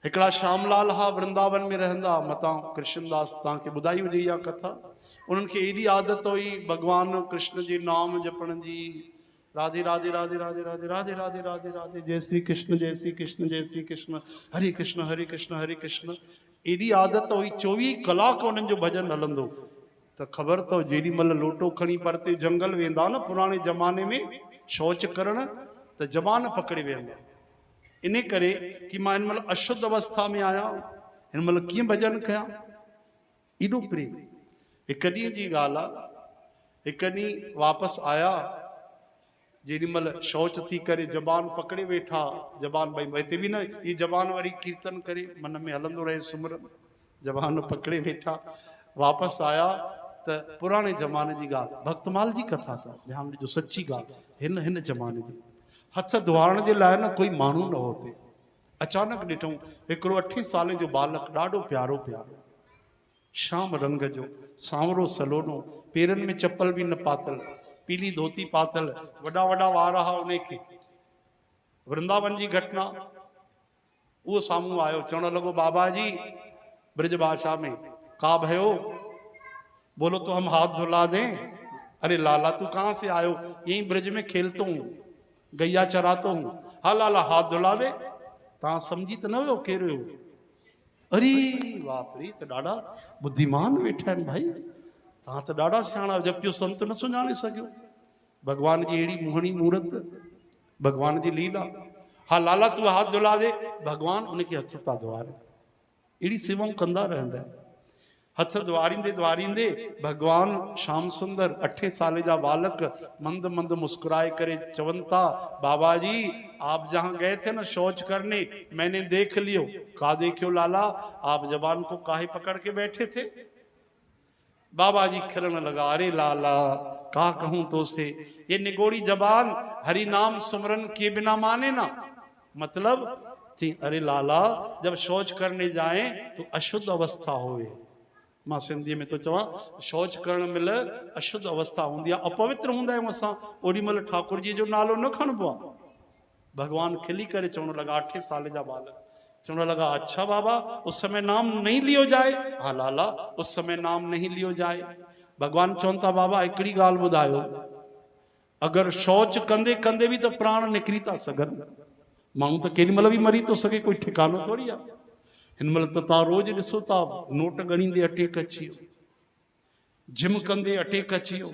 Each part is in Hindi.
हिकिड़ा श्यामलाल हा वृंदावन में रहंदा, मतां कृष्णदास तव्हांखे ॿुधाई हुजे इहा कथा। उन्हनि खे एॾी आदत हुई भॻवान कृष्ण जे नाम जपण जी, राधे राधे राधे राधे राधे राधे राधे राधे राधे, जय श्री कृष्ण जय श्री कृष्ण जय श्री कृष्ण, हरे कृष्ण हरे कृष्ण हरे कृष्ण। एॾी आदत हुई 24 कलाक उन्हनि जो भॼन हलंदो। त ख़बर अथव जेॾी महिल लोटो खणी परते जंगल वेंदा न पुराणे ज़माने में शौच करण, त ज़बान पकड़े वेहंदा। इन करे कि मां हिन महिल अशुद्ध अवस्था में आहियां, हिन महिल कीअं भॼन कयां, एॾो प्रेम। हिकु ॾींहं जी ॻाल्हि आहे, हिकु ॾींहुं वापसि आया, जेॾी महिल शौच थी करे ज़बान पकड़े वेठा, ज़बान भई हिते बि न ही ज़बान वरी कीर्तन करे मन में हलंदो रहे सुमरन, ज़बान पकड़े वेठा। वापसि आया त पुराणे ज़माने जी ॻाल्हि, भक्तमाल जी कथा अथव, ध्यानु ॾिजो, सची ॻाल्हि। हिन ज़माने जी हथ धुआरण जे लाइ न कोई माण्हू न हो हुते। अचानक ॾिठूं हिकिड़ो 8 साल जो बालक, ॾाढो प्यारो प्यारो, शाम रंग जो, सांवरो सलोनो, पेरनि में चप्पल बि न पातल, पीली धोती पातल, वॾा वॾा वार हा उनखे। वृंदावन जी घटना। उहो साम्हूं आयो, चवण लॻो बाबा जी ब्रज भाषा में, का भयो, बोलो तो हम हाथ धुला दें। अरे लाला तू कहाँ से आयो, यही ब्रज में खेलता हूँ, गैया चराता हूँ। हाँ लाला हाथ धुला दे। तव्हां सम्झी त न वियो केरु हुयो? अरे बाप रे, त ॾाढा बुद्धिमान वेठा आहिनि भाई, तव्हां त ॾाढा सियाणा, जबकि संत न सुञाणे सघियो। भगवान जी अहिड़ी मोहणी मूर्त, भगवान जी लीला। हाँ लाला तू हाथ धुला दे, भगवान उनखे हथ था धुआरे। अहिड़ी सेवाऊं कंदा रहंदा आहिनि। हथ द्वारींदे द्वारींदे भगवान श्याम सुंदर 8 साल जा बालक मंद मंद मुस्कुराए करे चवन था, बाबा जी आप जहां गए थे ना शौच करने, मैंने देख लियो। का देखियो लाला? आप जबान को काहे पकड़ के बैठे थे? बाबा जी खिलन लगा, अरे लाला का कहूं तो से, ये निगोड़ी जबान हरि नाम सुमरन के बिना माने ना। मतलब अरे लाला जब शौच करने जाए तो अशुद्ध अवस्था होवे। मां सिंधी में तो चवां, शौच करण महिल अशुद्ध अवस्था हूंदी आहे, अपवित्र हूंदा आहियूं असां, ओॾी महिल ठाकुर जी जो नालो न खणबो आहे। भगवान खिली करे चवण लगा, 8 साल जा बालक चवण लगा, अच्छा बाबा उस समय नाम नहीं लियो जाए? हाँ लाला उस समय नाम नहीं लियो जाए। भगवान चवनि था, बाबा हिकिड़ी ॻाल्हि ॿुधायो, अगरि शौच कंदे कंदे बि त प्राण निकिरी था सघनि, माण्हू त केॾी महिल बि मरी थो सघे, कोई ठिकानो थोड़ी आहे। हिन महिल त तव्हां रोज़ ॾिसो था, नोट ॻणींदे अटैक अची वियो, जिम कंदे अटैक अची वियो,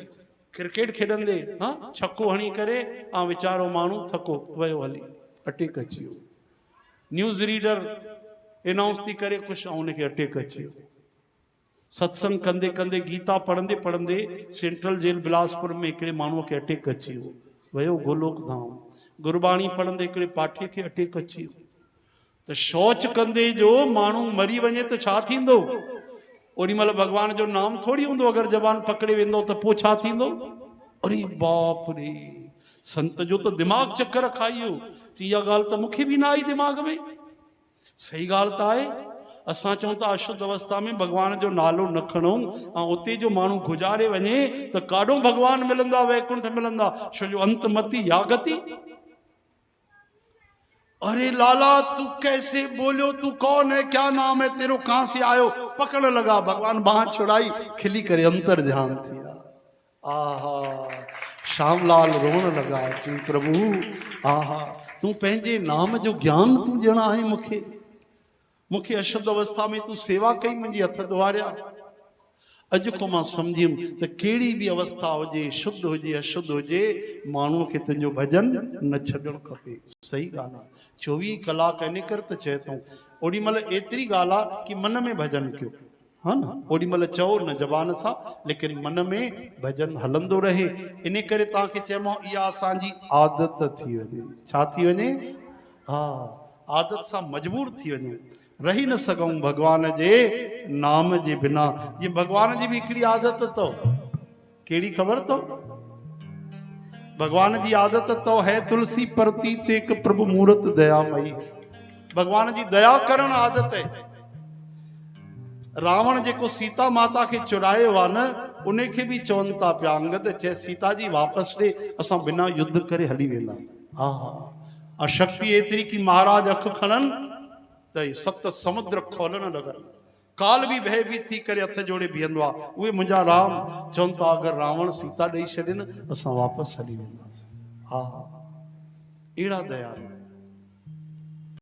क्रिकेट खेॾंदे हाँ छक्को हणी करे ऐं वीचारो माण्हू थको वियो हली, अटैक अची वियो। न्यूज़ रीडर अनाउंस थी करे कुझु ऐं उनखे अटैक अची वियो। सत्संग कंदे कंदे गीता पढ़ंदे पढ़ंदे सेंट्रल जेल बिलासपुर में हिकिड़े माण्हूअ खे अटैक अची वियो, वियो गोलोक धाम। गुरबाणी पढ़ंदे हिकिड़े पाठीअ खे अटैक अची वियो। त शौच कंदे जो माण्हू मरी वञे त छा थींदो? ओॾी महिल भगवान जो नाम थोड़ी हूंदो, अगरि जबान पकड़े वेंदो त पोइ छा थींदो? अरे बाप रे, संत जो त दिमाग़ चक्कर खाई वियो। इहा ॻाल्हि त मूंखे बि न आई दिमाग़ में। सही ॻाल्हि त आहे, असां चऊं था अशुद्ध अवस्था में भगवान जो नालो न खणूं, ऐं उते जो माण्हू गुज़ारे वञे त काॾों भगवान मिलंदा, वैकुंठ मिलंदा, छो जो अंत मति या गति। अरे लाला तू कैसे बोलो, तू कौन है, क्या नाम है तेरो, कहां से आयो? पकड़ लगा, भगवान बाह छुड़ाई, खिली करे अंतर ध्यान थिया। आहा, श्यामलाल रोण लगा, चई प्रभु आहा तू पंहिंजे नाम जो ज्ञान तू ॼणा आहे मूंखे, मूंखे अशुद्ध अवस्था में तू सेवा कई, मुंहिंजी हथ धुआरिया। अॼु को मां सम्झियुमि त कहिड़ी बि अवस्था हुजे, शुद्ध हुजे अशुद्ध हुजे, माण्हूअ खे तुंहिंजो भॼन न छॾणु खपे। सही ॻाल्हि आहे, 24 कलाक इन करे त चए थो, ओॾी महिल एतिरी ॻाल्हि आहे कि मन में भॼन कयो, हा न, ओॾी महिल चओ न ज़बान सां, लेकिन मन में भॼन हलंदो रहे। इन करे तव्हांखे चयोमांव इहा असांजी आदत थी वञे। छा थी वञे? हा, आदत सां मजबूर थी वञूं, रही न सघूं भगवान जे नाम जे बिना। ये भगवान जी भी हिकिड़ी आदत तो, केड़ी खबर तो? भगवान जी आदत तो है, तुलसी परती तेक प्रभु मूरत दयामयी। भगवान जी दया करण आदत है। रावण जेको सीता माता के चुराए वा न, उन्हें के भी चवन था पिया, अंगद चे सीता जी वापस दे, असां बिना युद्ध करे हली वेंदासीं। हा, शक्ति एतरी की महाराज अख खणन त सत समुद्र खोलण लगन, काल भी भयभीत थी करे हथ जोड़े बीहंदो आहे। उहे मुंहिंजा राम चवनि था अगरि रावण सीता ॾेई छॾे न असां वापसि हली वेंदासीं। हा अहिड़ा दयालु